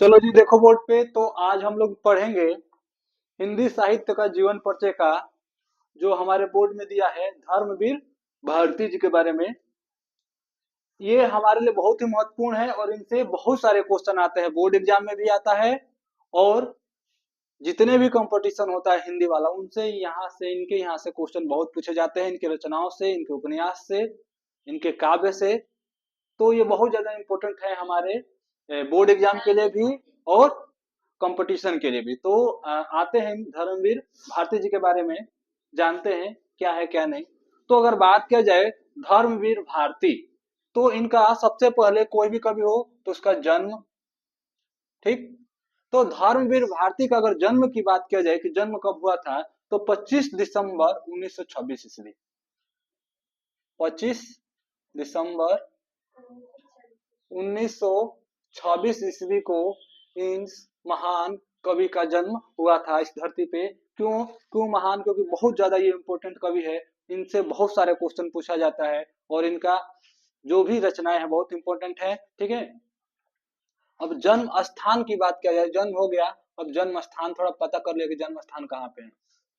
चलो जी, देखो बोर्ड पे। तो आज हम लोग पढ़ेंगे हिंदी साहित्य का जीवन परिचय का, जो हमारे बोर्ड में दिया है धर्मवीर भारती जी के बारे में। ये हमारे लिए बहुत ही महत्वपूर्ण है और इनसे बहुत सारे क्वेश्चन आते हैं, बोर्ड एग्जाम में भी आता है। और जितने भी कंपटीशन होता है हिंदी वाला, उनसे इनके यहाँ से क्वेश्चन बहुत पूछे जाते हैं, इनके रचनाओं से, इनके उपन्यास से, इनके काव्य से। तो ये बहुत ज्यादा इम्पोर्टेंट है हमारे बोर्ड एग्जाम के लिए भी और कंपटीशन के लिए भी। तो आते हैं धर्मवीर भारती जी के बारे में, जानते हैं क्या है क्या नहीं। तो अगर बात किया जाए धर्मवीर भारती, तो इनका सबसे पहले कोई भी कवि हो तो उसका जन्म, ठीक। तो धर्मवीर भारती का अगर जन्म की बात किया जाए कि जन्म कब हुआ था, तो 25 दिसंबर 1926 ईस्वी। 25 दिसंबर 1926 ईस्वी को इन महान कवि का जन्म हुआ था इस धरती पे। क्यों क्यों महान? क्योंकि बहुत ज्यादा ये इम्पोर्टेंट कवि है, इनसे बहुत सारे क्वेश्चन पूछा जाता है और इनका जो भी रचनाएं हैं बहुत इंपॉर्टेंट है, ठीक है। अब जन्म स्थान की बात किया जाए, जन्म हो गया, अब जन्म स्थान थोड़ा पता कर ले कि जन्म स्थान कहाँ पे है।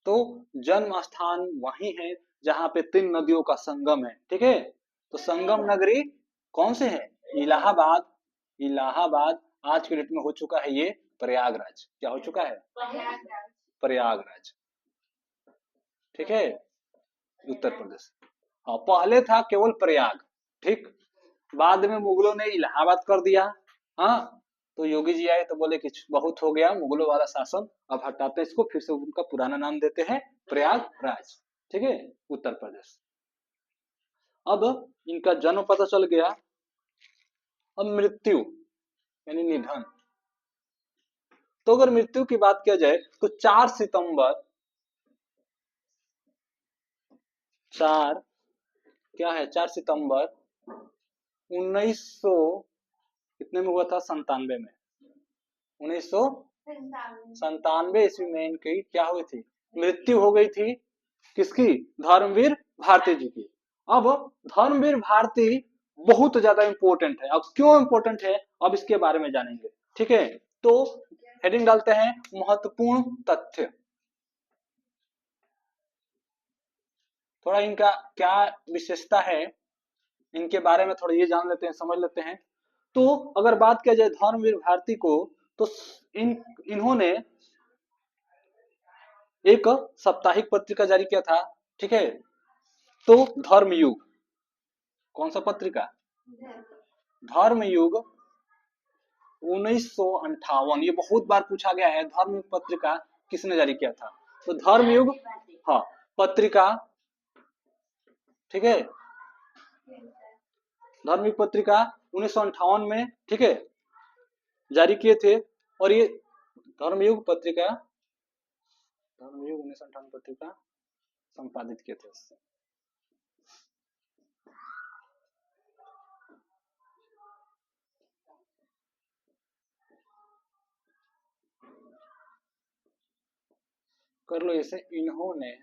तो जन्म स्थान वही है जहाँ पे तीन नदियों का संगम है, ठीक है। तो संगम नगरी कौन से है? इलाहाबाद। इलाहाबाद आज के डेट में हो चुका है ये प्रयागराज। क्या हो चुका है? प्रयागराज, ठीक है, उत्तर प्रदेश। हाँ, पहले था केवल प्रयाग, ठीक। बाद में मुगलों ने इलाहाबाद कर दिया। हाँ, तो योगी जी आए तो बोले कि बहुत हो गया मुगलों वाला शासन, अब हटाते इसको, फिर से उनका पुराना नाम देते हैं प्रयागराज, ठीक है, उत्तर प्रदेश। अब इनका जन्म पता चल गया। अब मृत्यु यानी निधन। तो अगर मृत्यु की बात किया जाए तो 4 सितंबर, 4 क्या है, 4 सितंबर 1900 कितने में हुआ था? 97 में। 1997 ईस्वी में इनकी क्या हुई थी? मृत्यु हो गई थी। किसकी? धर्मवीर भारती जी की। अब धर्मवीर भारती बहुत ज्यादा इंपॉर्टेंट है। अब क्यों इंपॉर्टेंट है, अब इसके बारे में जानेंगे, ठीक है। तो हेडिंग डालते हैं महत्वपूर्ण तथ्य। थोड़ा इनका क्या विशेषता है, इनके बारे में थोड़ा ये जान लेते हैं, समझ लेते हैं। तो अगर बात किया जाए धर्मवीर भारती को, तो इन्होंने एक साप्ताहिक पत्रिका जारी किया था, ठीक है। तो धर्मयुग, कौन सा पत्रिका? धर्मयुग 1958। ये बहुत बार पूछा गया है, धर्मयुग पत्रिका किसने जारी किया था? तो धर्मयुग, हाँ, पत्रिका, ठीक है, धर्मयुग पत्रिका 1958 में, ठीक है, जारी किए थे। और ये धर्मयुग पत्रिका, धर्मयुग 1958 पत्रिका संपादित किए थे उससे। कर लो इसे, इन्होंने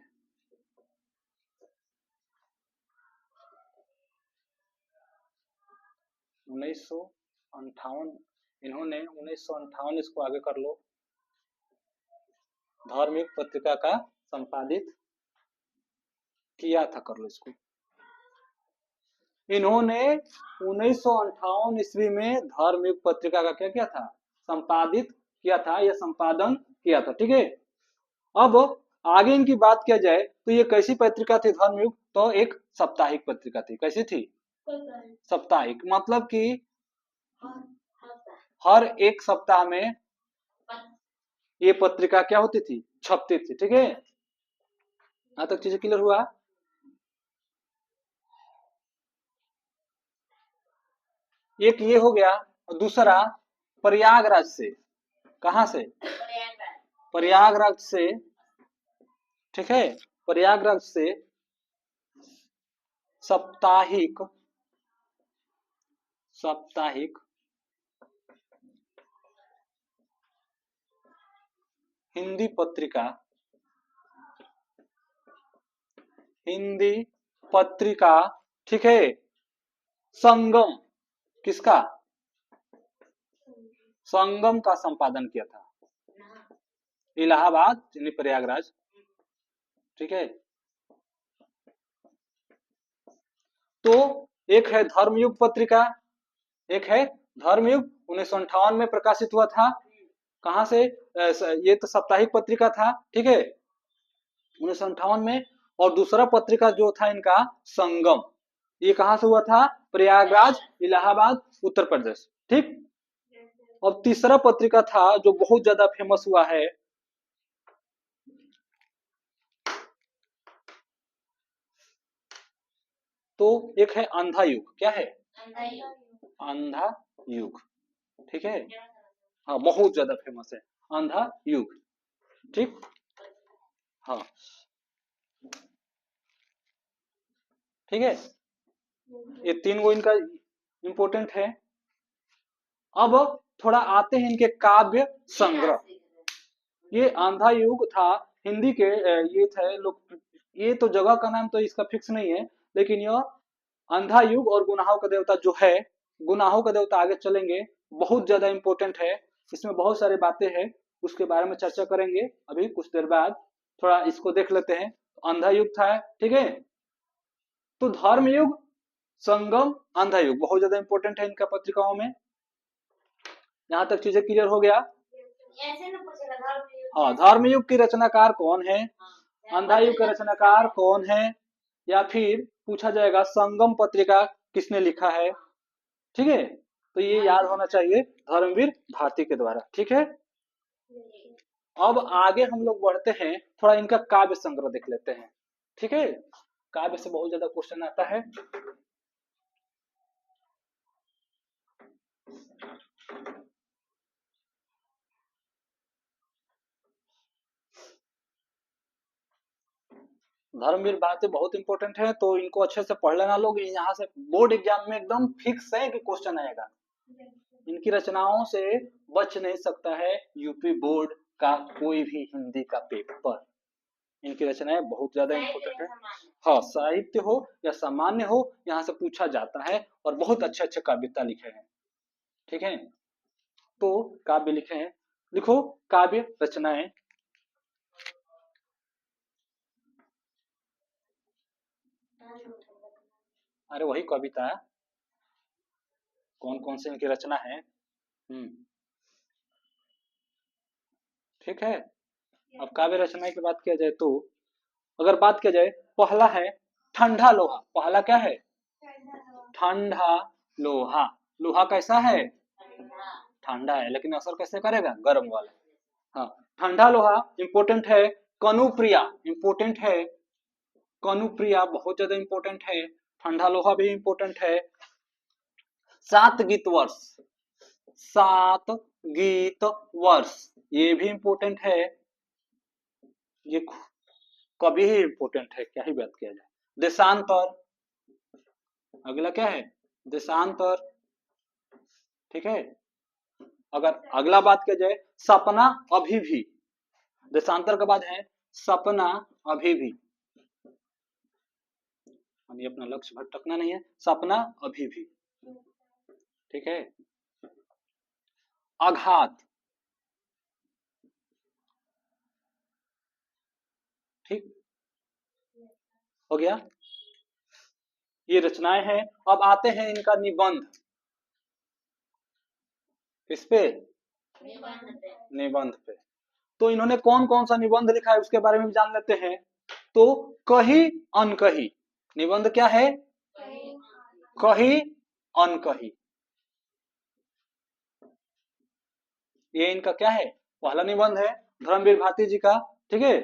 1958, इन्होंने 1958, इसको आगे कर लो, धार्मिक पत्रिका का संपादित किया था, कर लो इसको। इन्होंने 1958 ईस्वी में धार्मिक पत्रिका का क्या किया था? संपादित किया था या संपादन किया था, ठीक है। अब आगे इनकी बात किया जाए तो ये कैसी पत्रिका थी धर्मयुग? तो एक साप्ताहिक पत्रिका थी। कैसी थी? साप्ताहिक, मतलब कि हर एक सप्ताह में ये पत्रिका क्या होती थी? छपती थी, ठीक है। यहां तक चीजें क्लियर हुआ? एक ये हो गया, और दूसरा प्रयागराज से। कहां से? प्रयागराज से, ठीक है, प्रयागराज से साप्ताहिक, साप्ताहिक हिंदी पत्रिका, हिंदी पत्रिका, ठीक है, संगम, किसका? संगम का संपादन किया था? इलाहाबाद यानी प्रयागराज। ठीक है, तो एक है धर्मयुग पत्रिका, एक है धर्मयुग 1958 में प्रकाशित हुआ था। कहां से? ये तो साप्ताहिक पत्रिका था, ठीक है, 1958 में। और दूसरा पत्रिका जो था इनका संगम, ये कहां से हुआ था? प्रयागराज, इलाहाबाद, उत्तर प्रदेश। ठीक। और तीसरा पत्रिका था जो बहुत ज्यादा फेमस हुआ है, तो एक है अंधा युग। क्या है? अंधा युग। ठीक है, हाँ, बहुत ज्यादा फेमस है अंधा युग। ठीक, हाँ, ठीक है, ये तीन गो इनका इंपोर्टेंट है। अब थोड़ा आते हैं इनके काव्य संग्रह। ये आंधा युग था हिंदी के, ये थे लोग, ये तो जगह का नाम तो इसका फिक्स नहीं है, लेकिन यह अंधा युग और गुनाहों का देवता जो है, गुनाहों का देवता आगे चलेंगे, बहुत ज्यादा इंपॉर्टेंट है। इसमें बहुत सारी बातें हैं, उसके बारे में चर्चा करेंगे अभी कुछ देर बाद। थोड़ा इसको देख लेते हैं। अंधा युग था, ठीक है, तो धर्म युग, संगम, अंधा युग बहुत ज्यादा इंपॉर्टेंट है इनका पत्रिकाओं में। यहाँ तक चीजें क्लियर हो गया? हाँ, धर्म युग की रचनाकार कौन है, अंधा युग का रचनाकार कौन है, या फिर पूछा जाएगा संगम पत्रिका किसने लिखा है। ठीक है, तो ये याद होना चाहिए धर्मवीर भारती के द्वारा। ठीक है, अब आगे हम लोग बढ़ते हैं, थोड़ा इनका काव्य संग्रह देख लेते हैं। ठीक है, काव्य से बहुत ज्यादा क्वेश्चन आता है। धर्मवीर भारती बहुत इंपॉर्टेंट है, तो इनको अच्छे से पढ़ लेना लोग। यहाँ से बोर्ड एग्जाम में एकदम फिक्स है कि क्वेश्चन आएगा। इनकी रचनाओं से बच नहीं सकता है यूपी बोर्ड का कोई भी हिंदी का पेपर। इनकी रचनाएं बहुत ज्यादा इंपॉर्टेंट है। हाँ, साहित्य हो या सामान्य हो, यहाँ से पूछा जाता है, और बहुत अच्छे अच्छे कविता लिखे हैं। ठीक है, तो काव्य लिखे हैं, लिखो काव्य रचनाएं। अरे वही कविता, कौन कौन से इनकी रचना है। ठीक है, अब काव्य रचना की बात किया जाए तो, अगर बात किया जाए, पहला है ठंडा लोहा। पहला क्या है? ठंडा लोहा। लोहा कैसा है? ठंडा है, लेकिन असर कैसे करेगा? गर्म वाला। हाँ, ठंडा लोहा इंपोर्टेंट है। कनुप्रिया इंपोर्टेंट है, कनुप्रिया बहुत ज्यादा इंपोर्टेंट है। ठंडा लोहा भी इंपोर्टेंट है। सात गीत वर्ष, सात गीत वर्ष, ये भी इंपोर्टेंट है। ये कभी ही इंपोर्टेंट है, क्या ही बात किया जाए। देशांतर, अगला क्या है? देशांतर। ठीक है, अगर अगला बात किया जाए, सपना अभी भी। देशांतर के बाद है सपना अभी भी। हमें अपना लक्ष्य भटकना नहीं है, सपना अभी भी। ठीक है, आघात। ठीक हो गया, ये रचनाएं हैं। अब आते हैं इनका निबंध। किस पे? निबंध पे। तो इन्होंने कौन कौन सा निबंध लिखा है उसके बारे में जान लेते हैं। तो कही अनकही, निबंध क्या है? कही अनकही, ये इनका क्या है? पहला निबंध है धर्मवीर भारती जी का। ठीक है,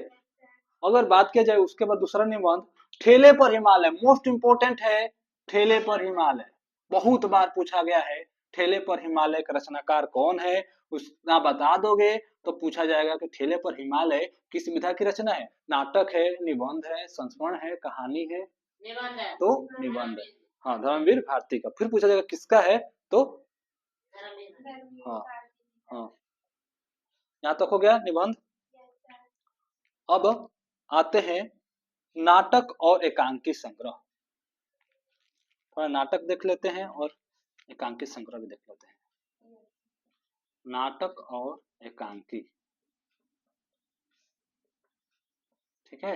अगर बात किया जाए उसके बाद दूसरा निबंध ठेले पर हिमालय, मोस्ट इंपोर्टेंट है। ठेले पर हिमालय बहुत बार पूछा गया है। ठेले पर हिमालय का रचनाकार कौन है, उसका बता दोगे तो पूछा जाएगा कि ठेले पर हिमालय किस विधा की रचना है। नाटक है, निबंध है, संस्मरण है, कहानी है? तो निबंध है। हाँ, धर्मवीर भारती का। फिर पूछा जाएगा किसका है, तो हाँ, हाँ, यहाँ तक हो गया निबंध। अब आते हैं नाटक और एकांकी संग्रह। थोड़ा नाटक देख लेते हैं और एकांकी संग्रह भी देख लेते हैं। नाटक और एकांकी। ठीक है,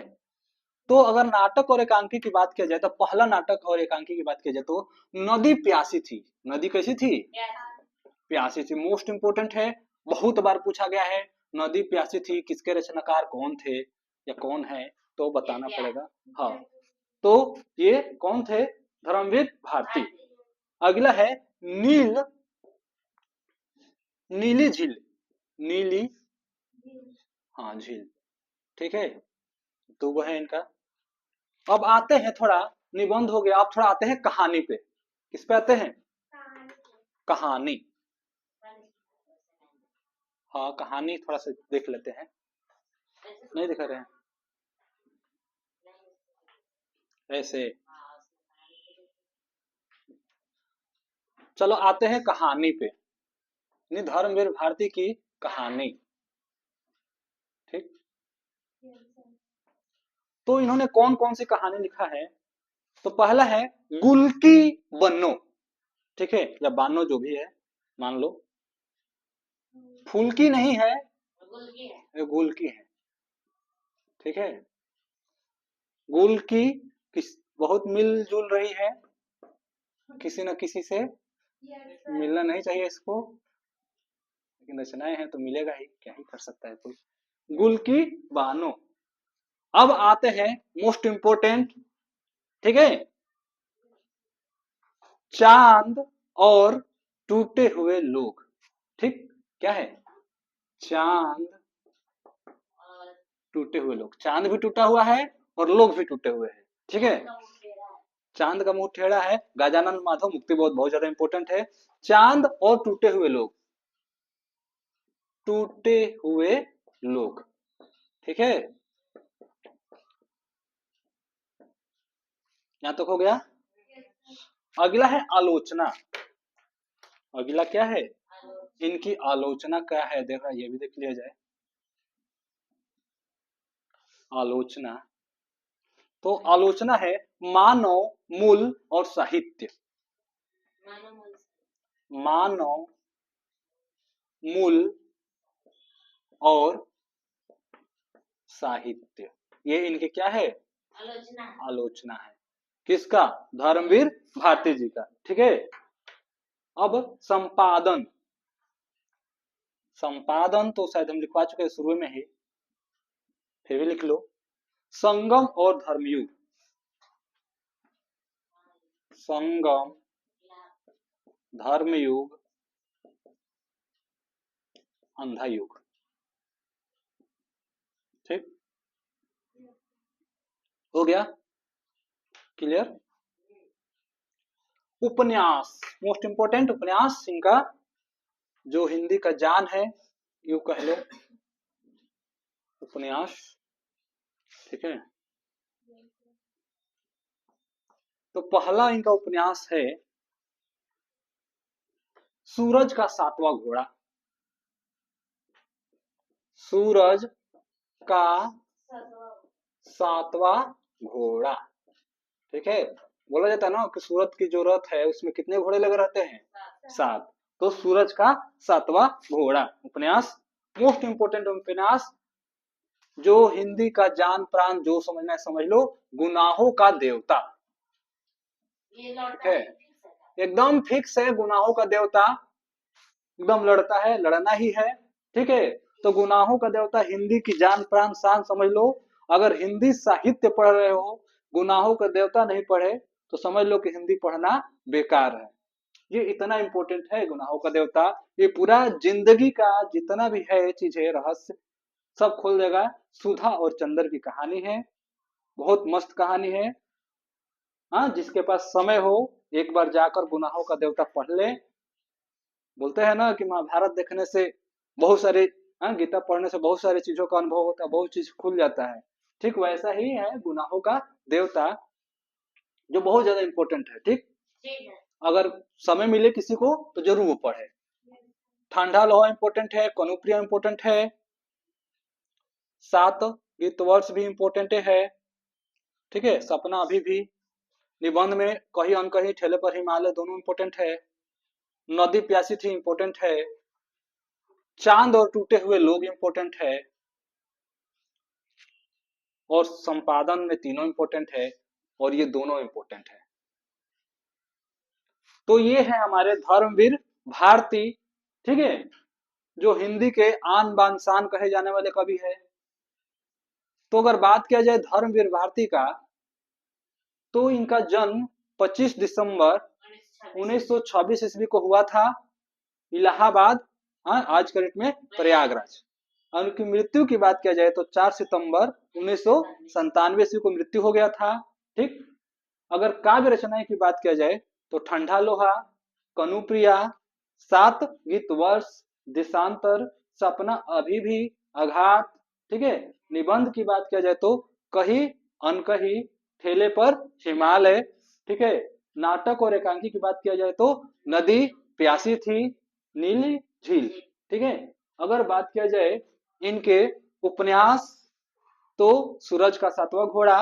तो अगर नाटक और एकांकी की बात किया जाए तो पहला नाटक और एकांकी की बात किया जाए तो नदी प्यासी थी। नदी कैसी थी? प्यासी थी। मोस्ट इंपोर्टेंट है, बहुत बार पूछा गया है। नदी प्यासी थी किसके रचनाकार कौन थे या कौन है, तो बताना पड़ेगा। हाँ, तो ये कौन थे? धर्मवीर भारती। अगला है नील, नीली झील, नीली, हाँ झील। ठीक है, तो वो है इनका। अब आते हैं थोड़ा, निबंध हो गया, अब थोड़ा आते हैं कहानी पे। किस पे आते हैं? कहानी। हाँ, कहानी थोड़ा सा देख लेते हैं। नहीं दिखा रहे हैं ऐसे। चलो आते हैं कहानी पे, यानी धर्मवीर भारती की कहानी। ठीक, तो इन्होंने कौन कौन सी कहानी लिखा है? तो पहला है गुलकी बन्नो। ठीक है, या बानो जो भी है मान लो, फुल्की नहीं है, ये गुलकी है। ठीक है, गुलकी किस बहुत मिलजुल रही है किसी न किसी से, मिलना नहीं चाहिए इसको, लेकिन रचनाएं हैं तो मिलेगा ही, क्या ही कर सकता है कोई। गुल की बानो। अब आते हैं मोस्ट इंपोर्टेंट। ठीक है, चांद और टूटे हुए लोग। ठीक, क्या है? चांद, टूटे हुए लोग। चांद भी टूटा हुआ है और लोग भी टूटे हुए हैं। ठीक है, चांद का मुंह टेढ़ा है, गजानन माधव मुक्तिबोध बहुत ज्यादा इंपॉर्टेंट है। चांद और टूटे हुए लोग, टूटे हुए लोग। ठीक है, यहां तक हो गया। अगला है आलोचना। अगला क्या है? इनकी आलोचना क्या है, देखा ये भी देख लिया जाए। आलोचना, तो आलोचना है मानव मूल और साहित्य। मानव मूल और साहित्य, ये इनके क्या है? आलोचना। आलोचना है किसका? धर्मवीर भारती जी का। ठीक है, अब संपादन। संपादन तो शायद हम लिखवा चुके हैं शुरू में ही, फिर भी लिख लो। संगम और धर्मयुग। संगम, धर्मयुग, अंधा युग। ठीक, हो गया क्लियर। उपन्यास, मोस्ट इंपोर्टेंट उपन्यास इनका, जो हिंदी का जान है यूं कह लो, उपन्यास। ठीक है, तो पहला इनका उपन्यास है सूरज का सातवां घोड़ा। सूरज का सातवां घोड़ा। ठीक है, बोला जाता है ना कि सूरज की जो रथ है उसमें कितने घोड़े लगे रहते हैं? 7। तो सूरज का सातवां घोड़ा उपन्यास, मोस्ट इंपोर्टेंट उपन्यास, जो हिंदी का जान प्राण, जो समझना है समझ लो। गुनाहों का देवता। ठीक है, एकदम फिक्स है, गुनाहों का देवता एकदम लड़ता है, लड़ना ही है। ठीक है, तो गुनाहों का देवता हिंदी की जान प्राण शान समझ लो। अगर हिंदी साहित्य पढ़ रहे हो, गुनाहों का देवता नहीं पढ़े तो समझ लो कि हिंदी पढ़ना बेकार है। ये इतना इंपॉर्टेंट है गुनाहों का देवता, ये पूरा जिंदगी का जितना भी है चीज है, रहस्य सब खोल देगा। सुधा और चंद्र की कहानी है, बहुत मस्त कहानी है। हाँ, जिसके पास समय हो एक बार जाकर गुनाहों का देवता पढ़ ले। बोलते हैं ना कि महाभारत देखने से बहुत सारे, हाँ, गीता पढ़ने से बहुत सारी चीजों का अनुभव होता है, बहुत चीज खुल जाता है। ठीक वैसा ही है गुनाहों का देवता, जो बहुत ज्यादा इंपॉर्टेंट है। ठीक, अगर समय मिले किसी को तो जरूर वो पढ़े। ठंडा लोहा इंपॉर्टेंट है, कनुप्रिया इंपॉर्टेंट है, 7 गीत वर्ष भी इंपॉर्टेंट है। ठीक है, सपना अभी भी, निबंध में कहीं अनकहीं ठेले पर हिमालय दोनों इंपॉर्टेंट है। नदी प्यासी थी इंपॉर्टेंट है। चांद और टूटे हुए लोग इंपॉर्टेंट है, और संपादन में तीनों इंपॉर्टेंट है, और ये दोनों इंपॉर्टेंट है। तो ये है हमारे धर्मवीर भारती, ठीक है, जो हिंदी के आन बान शान कहे जाने वाले कवि है। तो अगर बात किया जाए धर्मवीर भारती का, तो इनका जन्म 25 दिसंबर 1926 ईस्वी को हुआ था, इलाहाबाद, हाँ, आज के डेट में प्रयागराज। और उनकी मृत्यु की बात किया जाए तो 4 सितंबर 1997 ईस्वी को मृत्यु हो गया था। ठीक। अगर काव्य रचनाएं की बात किया जाए तो ठंडा लोहा, कनुप्रिया, सात गीत वर्ष, देशांतर, सपना अभी भी, आघात, ठीक है। निबंध की बात किया जाए तो कही अनकही, ठेले पर हिमालय, ठीक है। नाटक और एकांकी की बात किया जाए तो नदी प्यासी थी, नीली झील, ठीक है। अगर बात किया जाए इनके उपन्यास, तो सूरज का सातवां घोड़ा,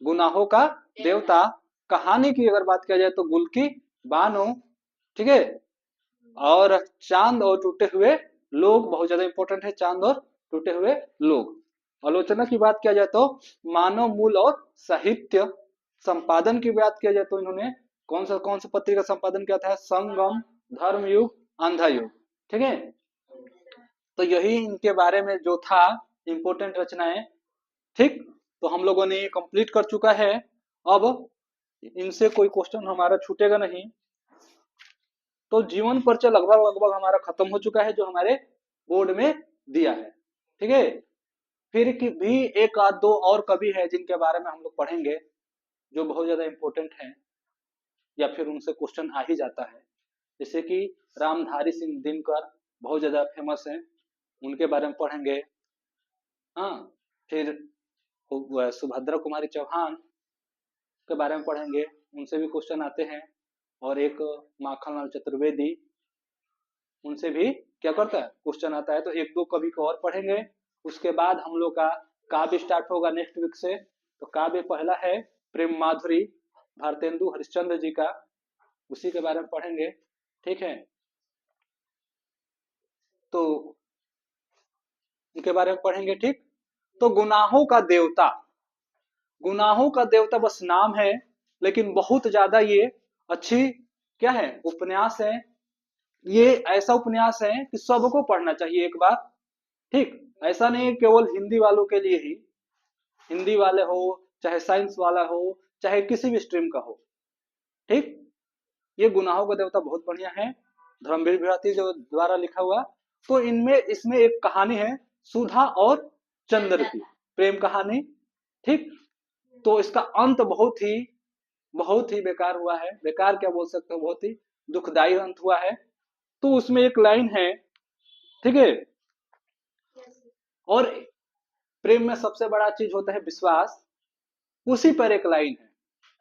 गुनाहों का देवता। कहानी की अगर बात किया जाए तो गुल की बानो, ठीक है। और चांद और टूटे हुए लोग बहुत ज्यादा इंपॉर्टेंट है, चांद और टूटे हुए लोग। आलोचना की बात किया जाए तो मानव मूल और साहित्य। संपादन की बात किया जाए तो इन्होंने कौन सा पत्रिका संपादन किया था? संगम, धर्मयुग, अंधायुग, ठीक है। तो यही इनके बारे में जो था इंपॉर्टेंट रचनाएं। ठीक। तो हम लोगों ने ये कंप्लीट कर चुका है। अब इनसे कोई क्वेश्चन हमारा छूटेगा नहीं। तो जीवन परिचय लगभग लगभग हमारा खत्म हो चुका है, जो हमारे बोर्ड में दिया है, ठीक है। फिर की भी एक आध दो और कवि है जिनके बारे में हम लोग पढ़ेंगे, जो बहुत ज्यादा इंपॉर्टेंट है, या फिर उनसे क्वेश्चन आ ही जाता है। जैसे कि रामधारी सिंह दिनकर बहुत ज्यादा फेमस है, उनके बारे में पढ़ेंगे। हाँ। फिर सुभद्रा कुमारी चौहान के बारे में पढ़ेंगे, उनसे भी क्वेश्चन आते हैं। और एक माखनलाल चतुर्वेदी, उनसे भी क्या करता है, क्वेश्चन आता है। तो एक दो कवि को और पढ़ेंगे। उसके बाद हम लोग का काव्य स्टार्ट होगा नेक्स्ट वीक से। तो काव्य पहला है प्रेम माधुरी, भारतेंदु हरिश्चंद्र जी का, उसी के बारे में पढ़ेंगे, ठीक है। तो उनके बारे में पढ़ेंगे, ठीक। तो गुनाहों का देवता, गुनाहों का देवता बस नाम है, लेकिन बहुत ज्यादा ये अच्छी क्या है, उपन्यास है। ये ऐसा उपन्यास है कि सबको पढ़ना चाहिए एक बार। ठीक। ऐसा नहीं है केवल हिंदी वालों के लिए ही, हिंदी वाले हो, चाहे साइंस वाला हो, चाहे किसी भी स्ट्रीम का हो, ठीक। ये गुनाहों का देवता बहुत बढ़िया है, धर्मवीर भारती जो द्वारा लिखा हुआ। तो इनमें इसमें एक कहानी है सुधा और चंद्र की, प्रेम कहानी, ठीक। तो इसका अंत बहुत ही बेकार हुआ है। बेकार क्या बोल सकते हो, बहुत ही दुखदाई अंत हुआ है। तो उसमें एक लाइन है, ठीक है। और प्रेम में सबसे बड़ा चीज होता है विश्वास, उसी पर एक लाइन है,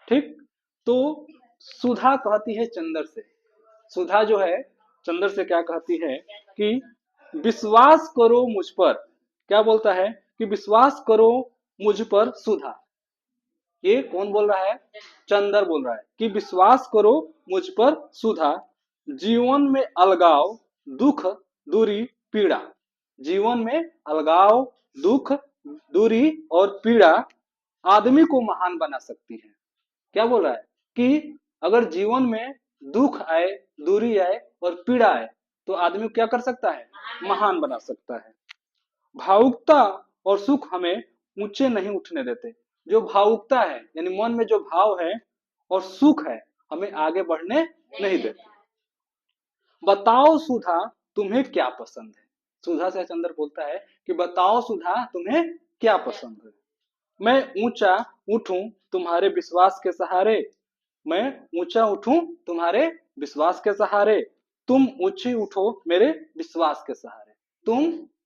ठीक। तो सुधा कहती है चंद्र से, सुधा जो है चंद्र से क्या कहती है कि विश्वास करो मुझ पर, क्या बोलता है कि विश्वास करो मुझ पर सुधा। ये कौन बोल रहा है? चंद्र बोल रहा है कि विश्वास करो मुझ पर सुधा, जीवन में अलगाव, दुख, दूरी, पीड़ा। जीवन में अलगाव, दुख, दूरी और पीड़ा आदमी को महान बना सकती है। क्या बोल रहा है कि अगर जीवन में दुख आए, दूरी आए और पीड़ा आए, तो आदमी क्या कर सकता है? महान बना सकता है। भावुकता और सुख हमें ऊंचे नहीं उठने देते। जो भावुकता है यानी मन में जो भाव है और सुख है, हमें आगे बढ़ने नहीं देते। बताओ सुधा तुम्हें क्या पसंद है। सुधा से चंद्र बोलता है कि बताओ सुधा तुम्हें क्या पसंद है। मैं ऊंचा उठूं तुम्हारे विश्वास के सहारे, मैं ऊंचा उठूं तुम्हारे विश्वास के सहारे, तुम ऊंची उठो मेरे विश्वास के सहारे, तुम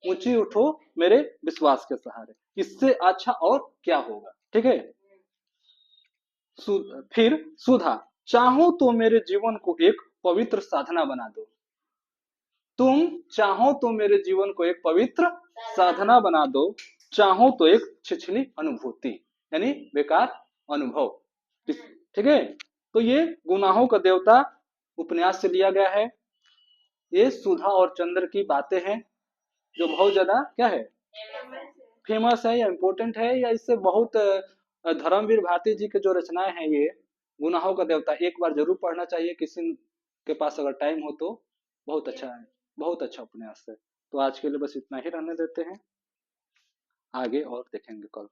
ऊंची उठो मेरे विश्वास के सहारे। इससे अच्छा और क्या होगा, ठीक है। फिर सुधा, चाहो तो मेरे जीवन को एक पवित्र साधना बना दो। तुम चाहो तो मेरे जीवन को एक पवित्र साधना बना दो, चाहो तो एक छिछली अनुभूति यानी बेकार अनुभव, ठीक है। तो ये गुनाहों का देवता उपन्यास से लिया गया है। ये सुधा और चंद्र की बातें हैं। जो बहुत ज्यादा क्या है, फेमस है या इम्पोर्टेंट है, या इससे बहुत धर्मवीर भारती जी के जो रचनाएं हैं ये, गुनाहों का देवता, एक बार जरूर पढ़ना चाहिए किसी के पास अगर टाइम हो तो। बहुत अच्छा है, बहुत अच्छा उपन्यास है। तो आज के लिए बस इतना ही रहने देते हैं, आगे और देखेंगे कल।